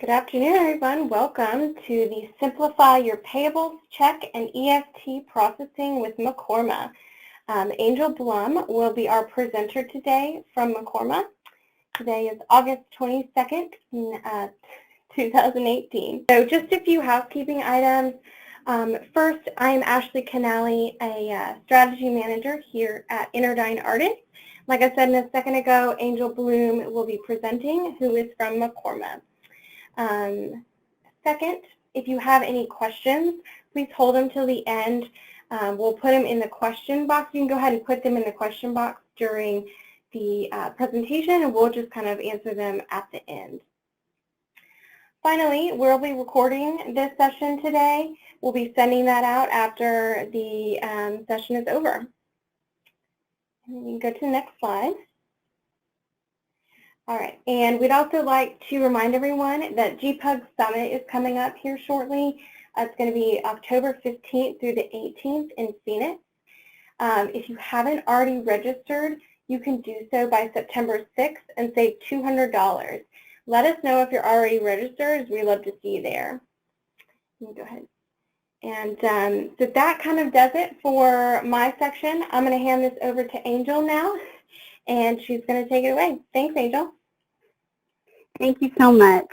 Good afternoon, everyone. Welcome to the Simplify Your Payables Check and EFT Processing with Mccorma. Angel Blum will be our presenter today from Mccorma. Today is August 22nd, 2018. So just a few housekeeping items. First, I'm Ashley Canali, a strategy manager here at Interdyne Artist. Like I said a second ago, Angel Bloom will be presenting, who is from Mccorma. Second, if you have any questions, please hold them till the end. We'll put them in the question box. You can go ahead and put them in the question box during the presentation, and we'll just kind of answer them at the end. Finally, we'll be recording this session today. We'll be sending that out after the session is over. And you can go to the next slide. All right, and we'd also like to remind everyone that GPUG Summit is coming up here shortly. It's going to be October 15th through the 18th in Phoenix. If you haven't already registered, you can do so by September 6th and save $200. Let us know if you're already registered. We'd love to see you there. Let me go ahead. And so that kind of does it for my section. I'm going to hand this over to Angel now, and she's going to take it away. Thanks, Angel. Thank you so much.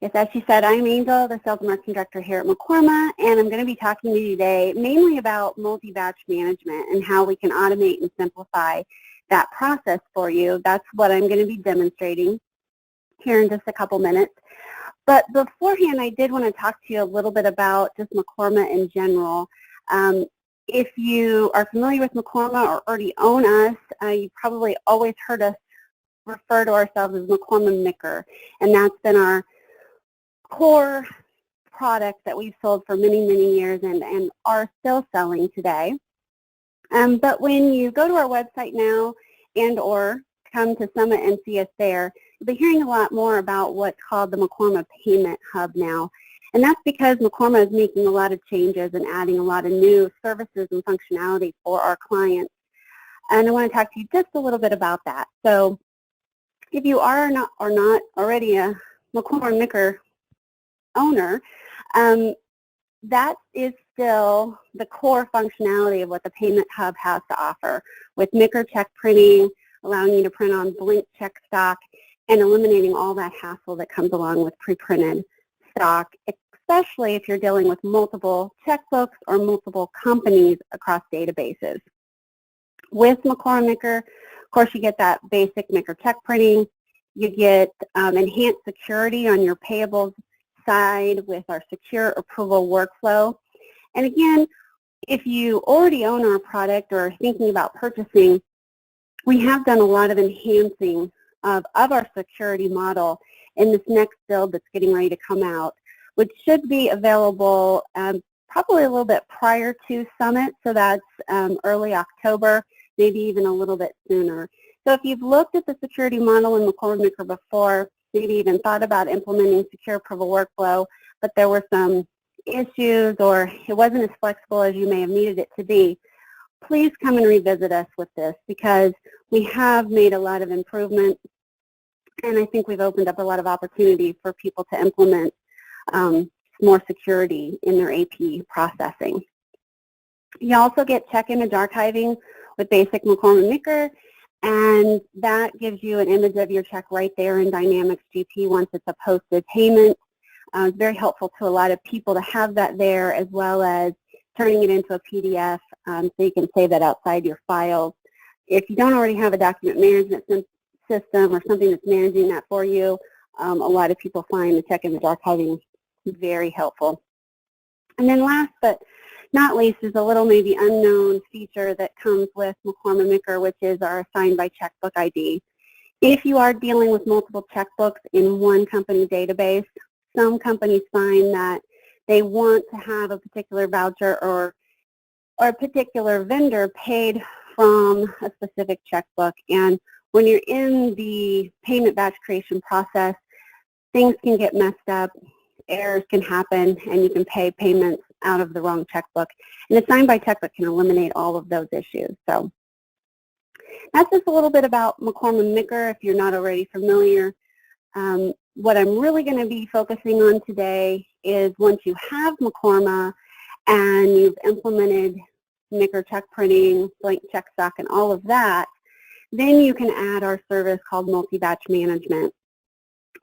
Yes, as she said, I'm Angel, the Sales and Marketing Director here at Mccorma, and I'm going to be talking to you today mainly about multi-batch management and how we can automate and simplify that process for you. That's what I'm going to be demonstrating here in just a couple minutes. But beforehand, I did want to talk to you a little bit about just Mccorma in general. If you are familiar with Mccorma or already own us, you probably always heard us refer to ourselves as Mccorma Micker, and that's been our core product that we've sold for many, many years and are still selling today. But when you go to our website now and or come to Summit and see us there, you'll be hearing a lot more about what's called the Mccorma Payment Hub now. And that's because Mccorma is making a lot of changes and adding a lot of new services and functionality for our clients. And I want to talk to you just a little bit about that. So if you are not already a Mccorma Micker owner, that is still the core functionality of what the Payment Hub has to offer, with Micker check printing, allowing you to print on blank check stock, and eliminating all that hassle that comes along with pre-printed stock, especially if you're dealing with multiple checkbooks or multiple companies across databases. With Mccorma Micker, of course, you get that basic Micker check printing. You get enhanced security on your payables side with our secure approval workflow. And again, if you already own our product or are thinking about purchasing, we have done a lot of enhancing of our security model in this next build that's getting ready to come out, which should be available probably a little bit prior to Summit, so that's early October, maybe even a little bit sooner. So if you've looked at the security model in Mccorma Micker before, maybe even thought about implementing secure approval workflow, but there were some issues or it wasn't as flexible as you may have needed it to be, please come and revisit us with this, because we have made a lot of improvements, and I think we've opened up a lot of opportunity for people to implement more security in their AP processing. You also get check image archiving with basic Mccorma Micker, and that gives you an image of your check right there in Dynamics GP once it's a posted payment. It's very helpful to a lot of people to have that there, as well as turning it into a PDF so you can save that outside your files. If you don't already have a document management system or something that's managing that for you, a lot of people find the check image archiving very helpful. And then last but not least is a little maybe unknown feature that comes with Mccorma Micker, which is our Assigned by Checkbook ID. If you are dealing with multiple checkbooks in one company database, some companies find that they want to have a particular voucher or a particular vendor paid from a specific checkbook. And when you're in the payment batch creation process, things can get messed up, errors can happen, and you can pay payments out of the wrong checkbook. And Assigned by Checkbook can eliminate all of those issues. So that's just a little bit about Mccorma Micker if you're not already familiar. what I'm really going to be focusing on today is once you have Mccorma and you've implemented Mccorma check printing, blank check stock, and all of that, then you can add our service called multi-batch management.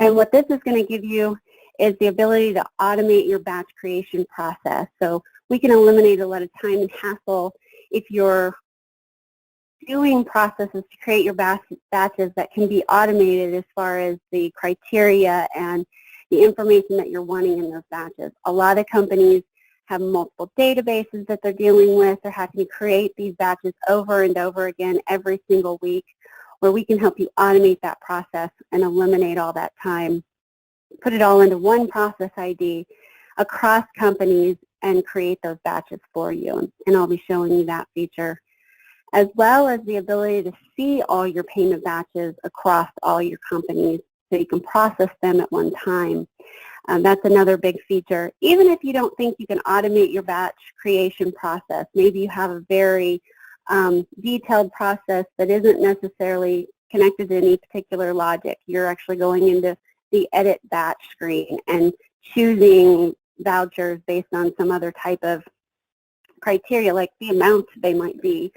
And what this is going to give you is the ability to automate your batch creation process. So we can eliminate a lot of time and hassle if you're doing processes to create your batches that can be automated as far as the criteria and the information that you're wanting in those batches. A lot of companies have multiple databases that they're dealing with. They're having to create these batches over and over again every single week, where we can help you automate that process and eliminate all that time. Put it all into one process ID across companies and create those batches for you. And I'll be showing you that feature, as well as the ability to see all your payment batches across all your companies so you can process them at one time. That's another big feature. Even if you don't think you can automate your batch creation process, maybe you have a very detailed process that isn't necessarily connected to any particular logic. You're actually going into the edit batch screen and choosing vouchers based on some other type of criteria, like the amount they might be.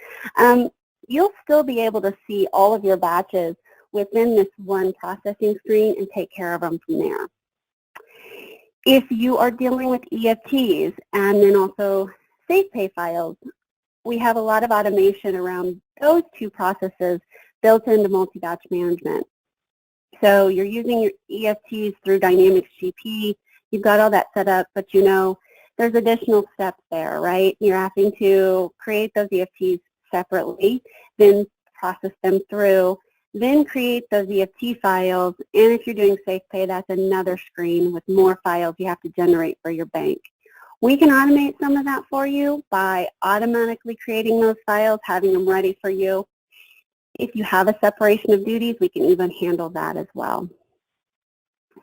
You'll still be able to see all of your batches within this one processing screen and take care of them from there. If you are dealing with EFTs and then also SafePay files, we have a lot of automation around those two processes built into multi-batch management. So you're using your EFTs through Dynamics GP. You've got all that set up, but you know there's additional steps there, right? You're having to create those EFTs separately, then process them through, then create those EFT files, and if you're doing SafePay, that's another screen with more files you have to generate for your bank. We can automate some of that for you by automatically creating those files, having them ready for you. If you have a separation of duties, we can even handle that as well.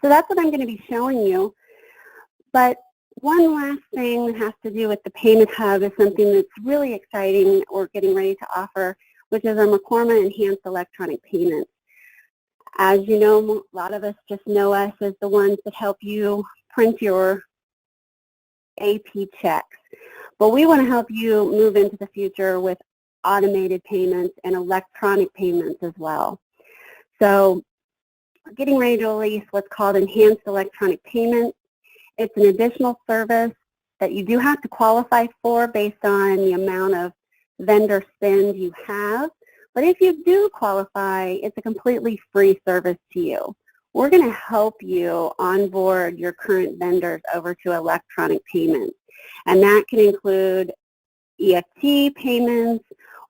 So that's what I'm going to be showing you. But one last thing that has to do with the Payment Hub is something that's really exciting we're getting ready to offer, which is our Mccorma Enhanced Electronic Payments. As you know, a lot of us just know us as the ones that help you print your AP checks. But we want to help you move into the future with automated payments and electronic payments as well. So we're getting ready to release what's called Enhanced Electronic Payments. It's an additional service that you do have to qualify for based on the amount of vendor spend you have. But if you do qualify, it's a completely free service to you. We're going to help you onboard your current vendors over to electronic payments. And that can include EFT payments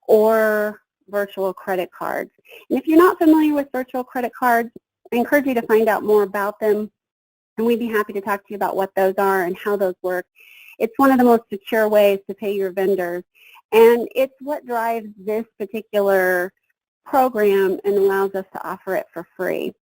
or virtual credit cards. And if you're not familiar with virtual credit cards, I encourage you to find out more about them. And we'd be happy to talk to you about what those are and how those work. It's one of the most secure ways to pay your vendors. And it's what drives this particular program and allows us to offer it for free.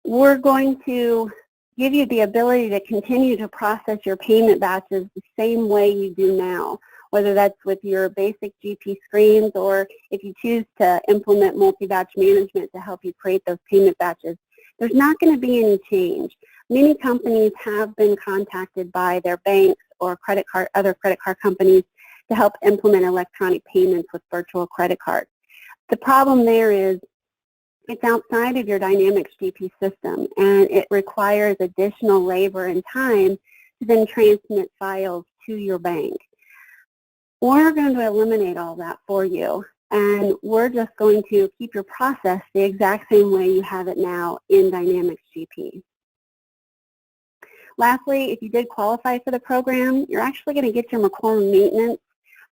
We're going to give you the ability to continue to process your payment batches the same way you do now, whether that's with your basic GP screens or if you choose to implement multi-batch management to help you create those payment batches. There's not going to be any change. Many companies have been contacted by their banks or other credit card companies to help implement electronic payments with virtual credit cards. The problem there is it's outside of your Dynamics GP system, and it requires additional labor and time to then transmit files to your bank. We're going to eliminate all that for you, and we're just going to keep your process the exact same way you have it now in Dynamics GP. Lastly, if you did qualify for the program, you're actually going to get your Mccorma maintenance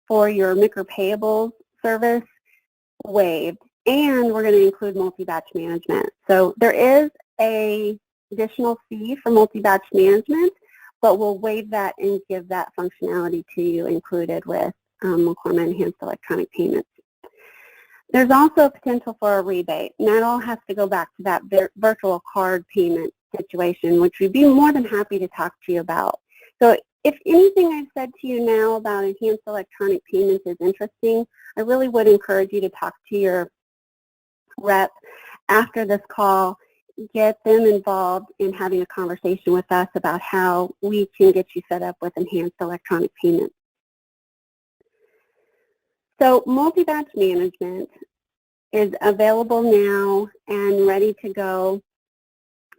for your Mccorma Payables service waived, and we're going to include multi-batch management. So there is an additional fee for multi-batch management, but we'll waive that and give that functionality to you included with Mccorma Enhanced Electronic Payments. There's also potential for a rebate, and that all has to go back to that virtual card payment situation, which we'd be more than happy to talk to you about. So if anything I've said to you now about enhanced electronic payments is interesting, I really would encourage you to talk to your rep after this call get them involved in having a conversation with us about how we can get you set up with enhanced electronic payments. So multi-batch management is available now and ready to go.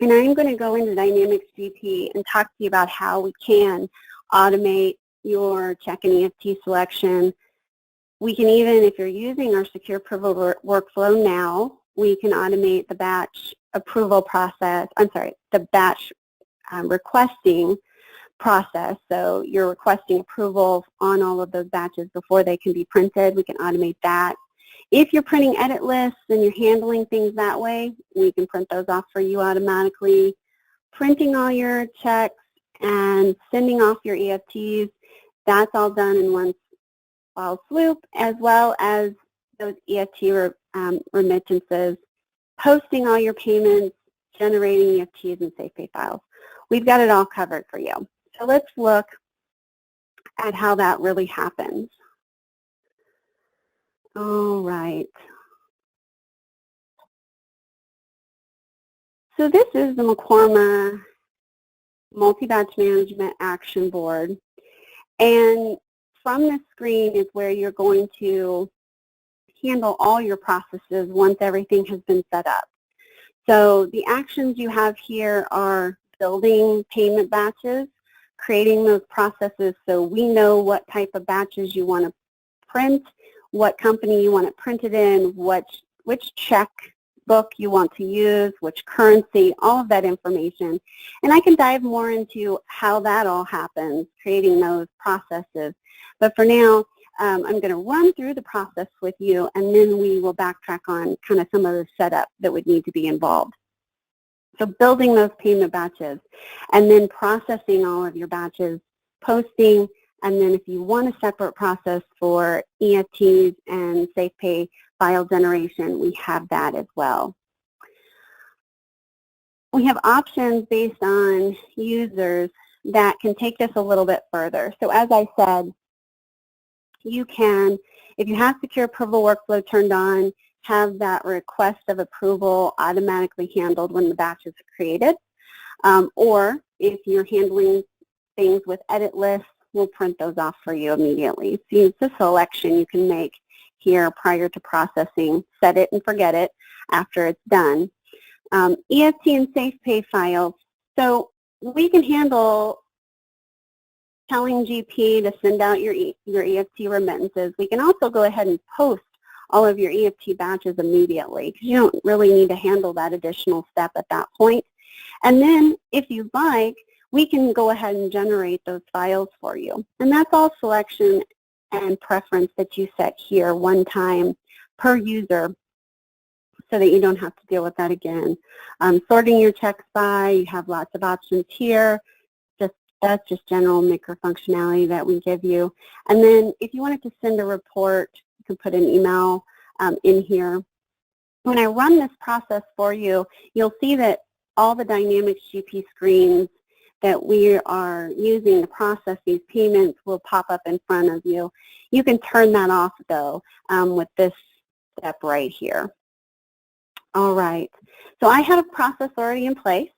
And I'm going to go into Dynamics GP and talk to you about how we can automate your check and EFT selection. We can even, if you're using our secure approval workflow now, we can automate the batch approval process, the batch requesting process. So you're requesting approval on all of those batches before they can be printed. We can automate that. If you're printing edit lists and you're handling things that way, we can print those off for you automatically. Printing all your checks and sending off your EFTs, that's all done in one file swoop, as well as those EFT remittances, posting all your payments, generating EFTs and SafePay files. We've got it all covered for you. So let's look at how that really happens. All right. So this is the Mccorma Multi-Batch Management Action Board. And from this screen is where you're going to handle all your processes once everything has been set up. So the actions you have here are building payment batches, creating those processes so we know what type of batches you want to print, what company you want it printed in, which check book you want to use, which currency, all of that information. And I can dive more into how that all happens, creating those processes. But for now, I'm going to run through the process with you, and then we will backtrack on kind of some of the setup that would need to be involved. So building those payment batches, and then processing all of your batches, posting, and then if you want a separate process for EFTs and SafePay file generation, we have that as well. We have options based on users that can take this a little bit further. So as I said, you can, if you have secure approval workflow turned on, have that request of approval automatically handled when the batch is created. Or if you're handling things with edit lists, we'll print those off for you immediately. So it's a selection you can make here prior to processing. Set it and forget it after it's done. EFT and SafePay files. So we can handle telling GP to send out your EFT remittances. We can also go ahead and post all of your EFT batches immediately because you don't really need to handle that additional step at that point. And then if you'd like, we can go ahead and generate those files for you. And that's all selection and preference that you set here one time per user so that you don't have to deal with that again. Sorting your checks by, you have lots of options here. That's just general micro functionality that we give you. And then if you wanted to send a report, you can put an email in here. When I run this process for you, you'll see that all the Dynamics GP screens that we are using to process these payments will pop up in front of you. You can turn that off, though, with this step right here. All right. So I have a process already in place,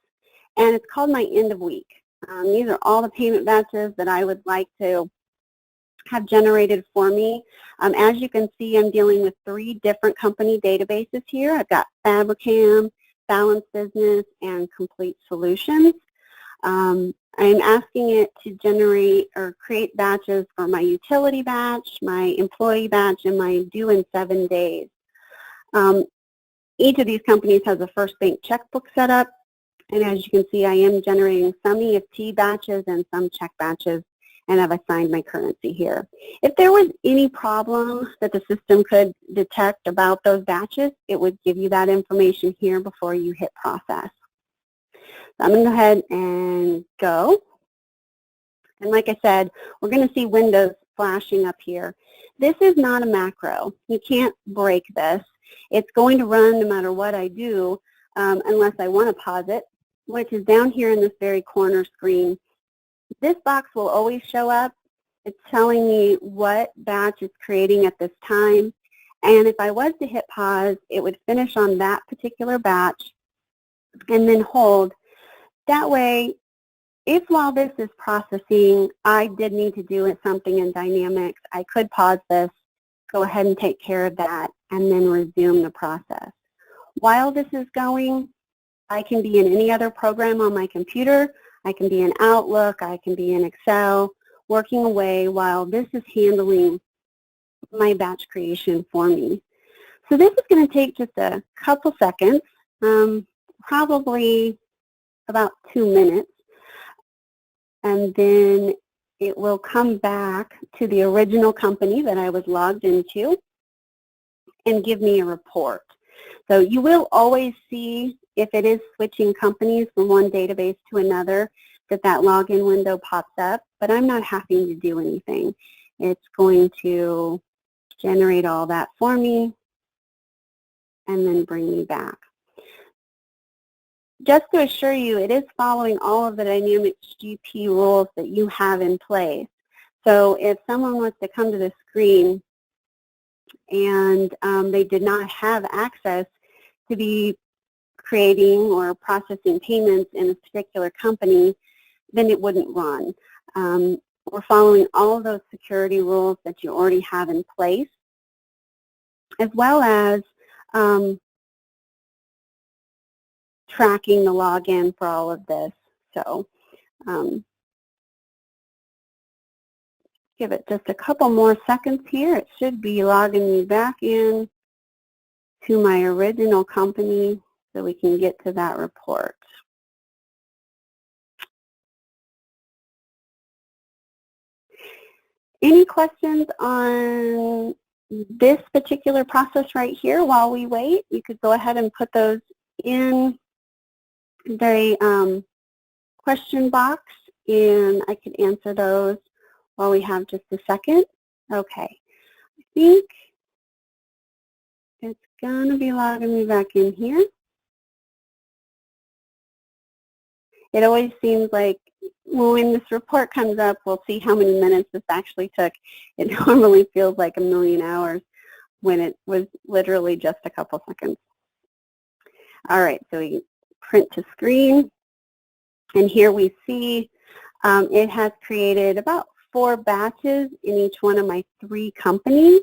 and it's called my end of week. These are all the payment batches that I would like to have generated for me. As you can see, I'm dealing with 3 different company databases here. I've got Fabricam, Balance Business, and Complete Solutions. I'm asking it to generate or create batches for my utility batch, my employee batch, and my due in 7 days. Each of these companies has a First Bank checkbook set up. And as you can see, I am generating some EFT batches and some check batches, and I've assigned my currency here. If there was any problem that the system could detect about those batches, it would give you that information here before you hit process. So I'm going to go ahead and go. And like I said, we're going to see windows flashing up here. This is not a macro. You can't break this. It's going to run no matter what I do unless I want to pause it, which is down here in this very corner screen. This box will always show up. It's telling me what batch it's creating at this time. And if I was to hit pause, it would finish on that particular batch. and then hold. That way, if while this is processing, I did need to do something in Dynamics, I could pause this, go ahead and take care of that, and then resume the process. While this is going, I can be in any other program on my computer. I can be in Outlook. I can be in Excel, working away while this is handling my batch creation for me. So this is going to take just a couple seconds, probably about 2 minutes, and then it will come back to the original company that I was logged into and give me a report. So you will always see, if it is switching companies from one database to another, that login window pops up, but I'm not having to do anything. It's going to generate all that for me and then bring me back. Just to assure you, it is following all of the Dynamics GP rules that you have in place. So if someone was to come to the screen and they did not have access to be creating or processing payments in a particular company, then it wouldn't run. We're following all of those security rules that you already have in place, as well as tracking the login for all of this. So give it just a couple more seconds here. It should be logging me back in to my original company so we can get to that report. Any questions on this particular process right here while we wait? You could go ahead and put those in the question box, and I could answer those while we have just a second. Okay, I think it's going to be logging me back in here. It always seems like when this report comes up, we'll see how many minutes this actually took. It normally feels like a million hours when it was literally just a couple seconds. All right, so we print to screen, and here we see it has created about 4 batches in each one of my 3 companies,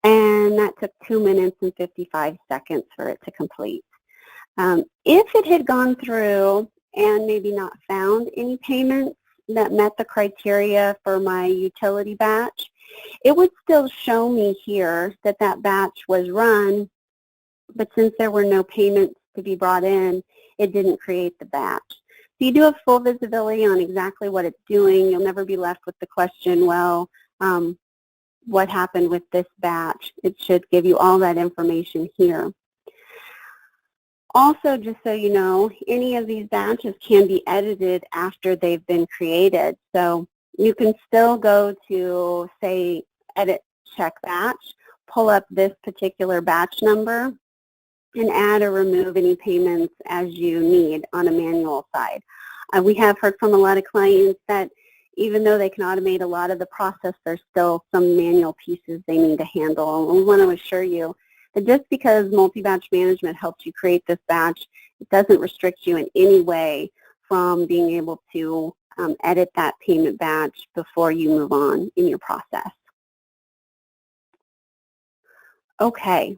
and that took 2 minutes and 55 seconds for it to complete. If it had gone through and maybe not found any payments that met the criteria for my utility batch, it would still show me here that that batch was run, but since there were no payments to be brought in, it didn't create the batch. So you do have full visibility on exactly what it's doing. You'll never be left with the question, well, what happened with this batch? It should give you all that information here. Also, just so you know, any of these batches can be edited after they've been created. So you can still go to, say, edit check batch, pull up this particular batch number, and add or remove any payments as you need on a manual side. We have heard from a lot of clients that even though they can automate a lot of the process, there's still some manual pieces they need to handle. And we want to assure you that just because multi-batch management helps you create this batch, it doesn't restrict you in any way from being able to edit that payment batch before you move on in your process. Okay,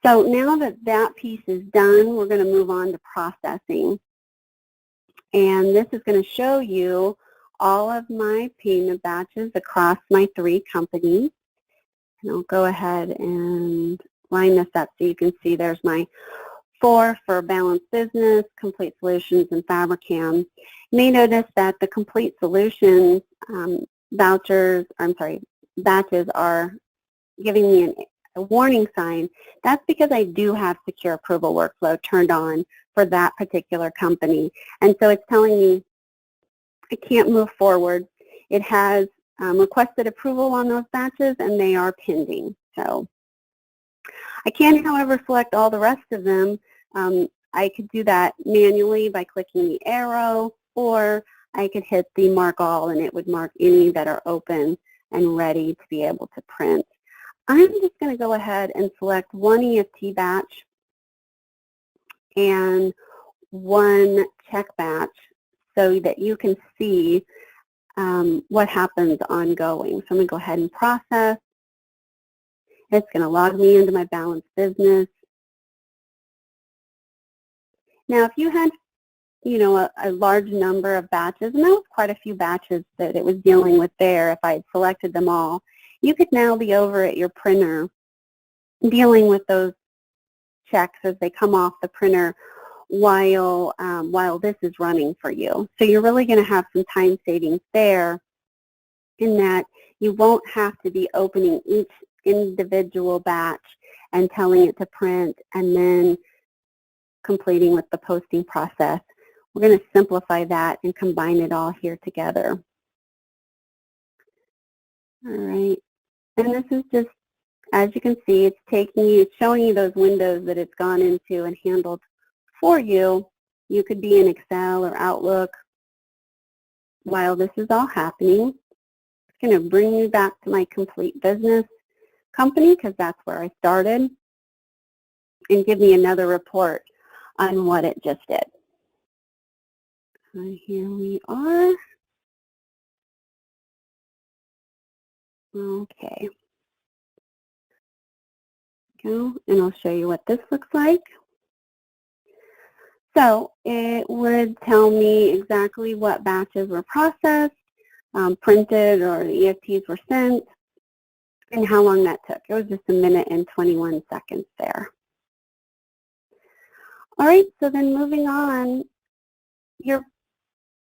so now that that piece is done, we're going to move on to processing. And this is going to show you all of my payment batches across my 3 companies. And I'll go ahead and line this up so you can see there's my 4 for Balanced Business, Complete Solutions, and Fabricam. You may notice that the Complete Solutions batches are giving me a warning sign. That's because I do have secure approval workflow turned on for that particular company. And so it's telling me I can't move forward. It has requested approval on those batches, and they are pending. So I can, however, select all the rest of them. I could do that manually by clicking the arrow, or I could hit the mark all, and it would mark any that are open and ready to be able to print. I'm just going to go ahead and select one EFT batch, and one check batch so that you can see what happens ongoing. So I'm going to go ahead and process. It's going to log me into my balance business. Now, if you had, a large number of batches, and that was quite a few batches that it was dealing with there if I had selected them all, you could now be over at your printer dealing with those checks as they come off the printer while this is running for you. So you're really going to have some time savings there in that you won't have to be opening each individual batch and telling it to print and then completing with the posting process. We're going to simplify that and combine it all here together. All right. And this is just, as you can see, it's showing you those windows that it's gone into and handled for you. You could be in Excel or Outlook while this is all happening. It's going to bring me back to my complete business company because that's where I started, and give me another report on what it just did. And here we are. Okay. Go, and I'll show you what this looks like. So it would tell me exactly what batches were processed, printed, or the EFTs were sent, and how long that took. It was just 1 minute and 21 seconds there. All right, so then moving on, your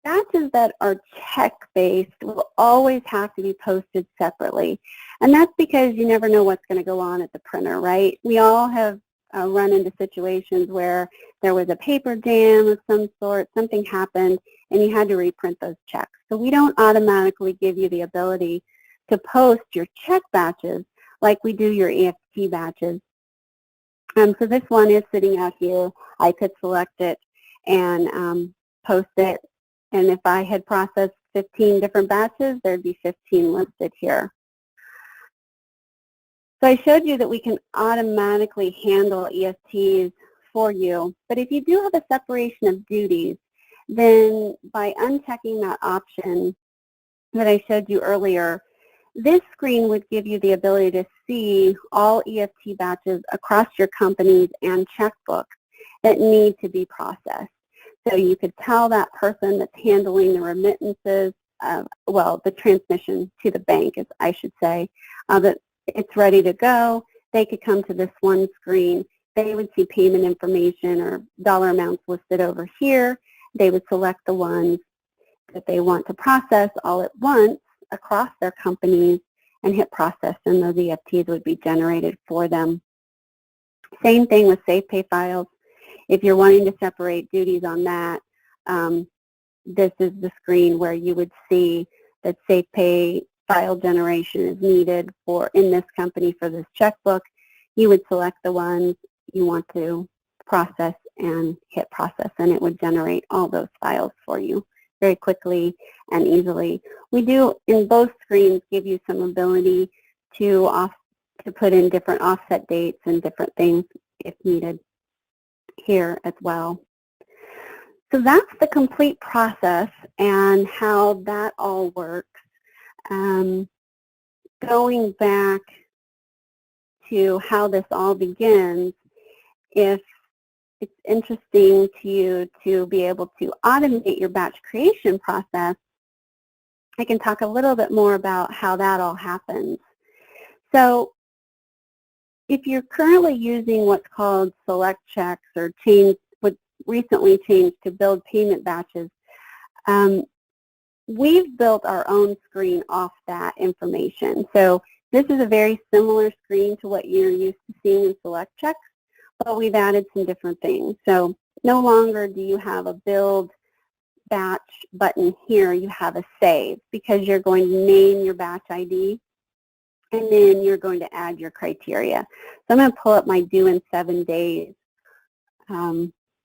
batches that are check-based will always have to be posted separately. And that's because you never know what's going to go on at the printer, right? We all have run into situations where there was a paper jam of some sort, something happened, and you had to reprint those checks. So we don't automatically give you the ability to post your check batches like we do your EFT batches. So this one is sitting out here. I could select it and post it. And if I had processed 15 different batches, there'd be 15 listed here. So I showed you that we can automatically handle EFTs for you. But if you do have a separation of duties, then by unchecking that option that I showed you earlier, this screen would give you the ability to see all EFT batches across your companies and checkbooks that need to be processed. So you could tell that person that's handling the remittances, the transmission to the bank, as I should say, that it's ready to go. They could come to this one screen. They would see payment information or dollar amounts listed over here. They would select the ones that they want to process all at once across their companies and hit process, and those EFTs would be generated for them. Same thing with SafePay files. If you're wanting to separate duties on that, this is the screen where you would see that SafePay file generation is needed in this company for this checkbook. You would select the ones you want to process and hit process, and it would generate all those files for you very quickly and easily. We do, in both screens, give you some ability to put in different offset dates and different things if needed here as well. So that's the complete process and how that all works. Going back to how this all begins, if it's interesting to you to be able to automate your batch creation process, I can talk a little bit more about how that all happens. So if you're currently using what's called select checks or what recently changed to build payment batches, we've built our own screen off that information. So this is a very similar screen to what you're used to seeing in select checks, but we've added some different things. So no longer do you have a build batch button here, you have a save, because you're going to name your batch ID and then you're going to add your criteria. So I'm going to pull up my due in 7 days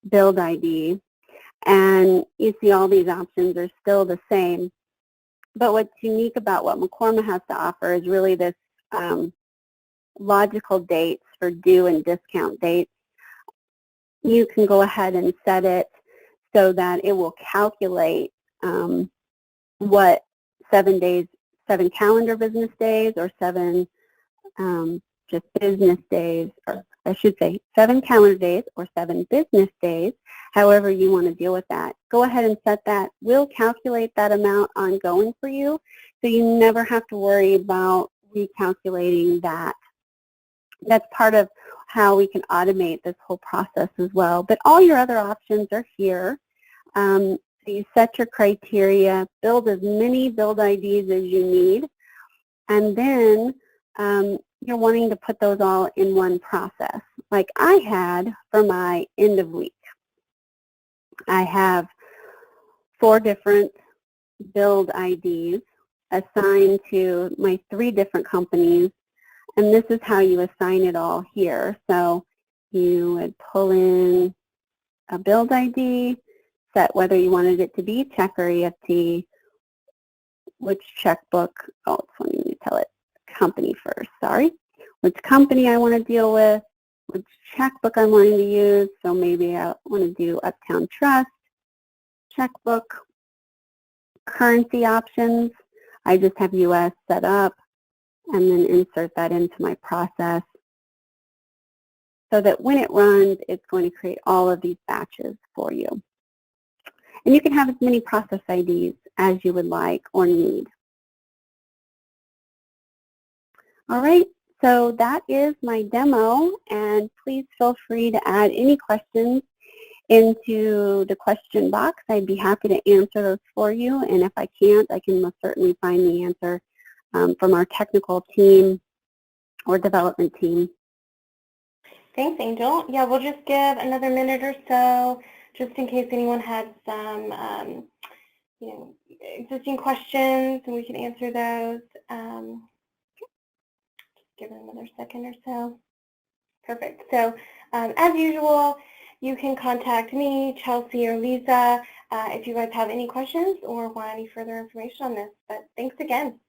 build ID, and you see all these options are still the same. But what's unique about what Mccorma has to offer is really this logical dates for due and discount dates. You can go ahead and set it so that it will calculate what 7 calendar business days, or 7 just business days, or I should say 7 calendar days or 7 business days, however you want to deal with that. Go ahead and set that. We'll calculate that amount ongoing for you, so you never have to worry about recalculating that. That's part of how we can automate this whole process as well. But all your other options are here. So you set your criteria, build as many build IDs as you need, and then you're wanting to put those all in one process. Like I had for my end of week. I have 4 different build IDs assigned to my 3 different companies, and this is how you assign it all here. So you would pull in a build ID, set whether you wanted it to be check or EFT, which checkbook, oh, it's funny when you tell it company first, sorry, which company I want to deal with, which checkbook I'm wanting to use. So maybe I want to do Uptown Trust, checkbook, currency options. I just have US set up, and then insert that into my process so that when it runs, it's going to create all of these batches for you. And you can have as many process IDs as you would like or need. All right, so that is my demo, and please feel free to add any questions into the question box. I'd be happy to answer those for you, and if I can't, I can most certainly find the answer from our technical team or development team. Thanks, Angel. Yeah, we'll just give another minute or so, just in case anyone had some, existing questions, and we can answer those. Just give it another second or so. Perfect. So, as usual, you can contact me, Chelsea, or Lisa if you guys have any questions or want any further information on this. But thanks again.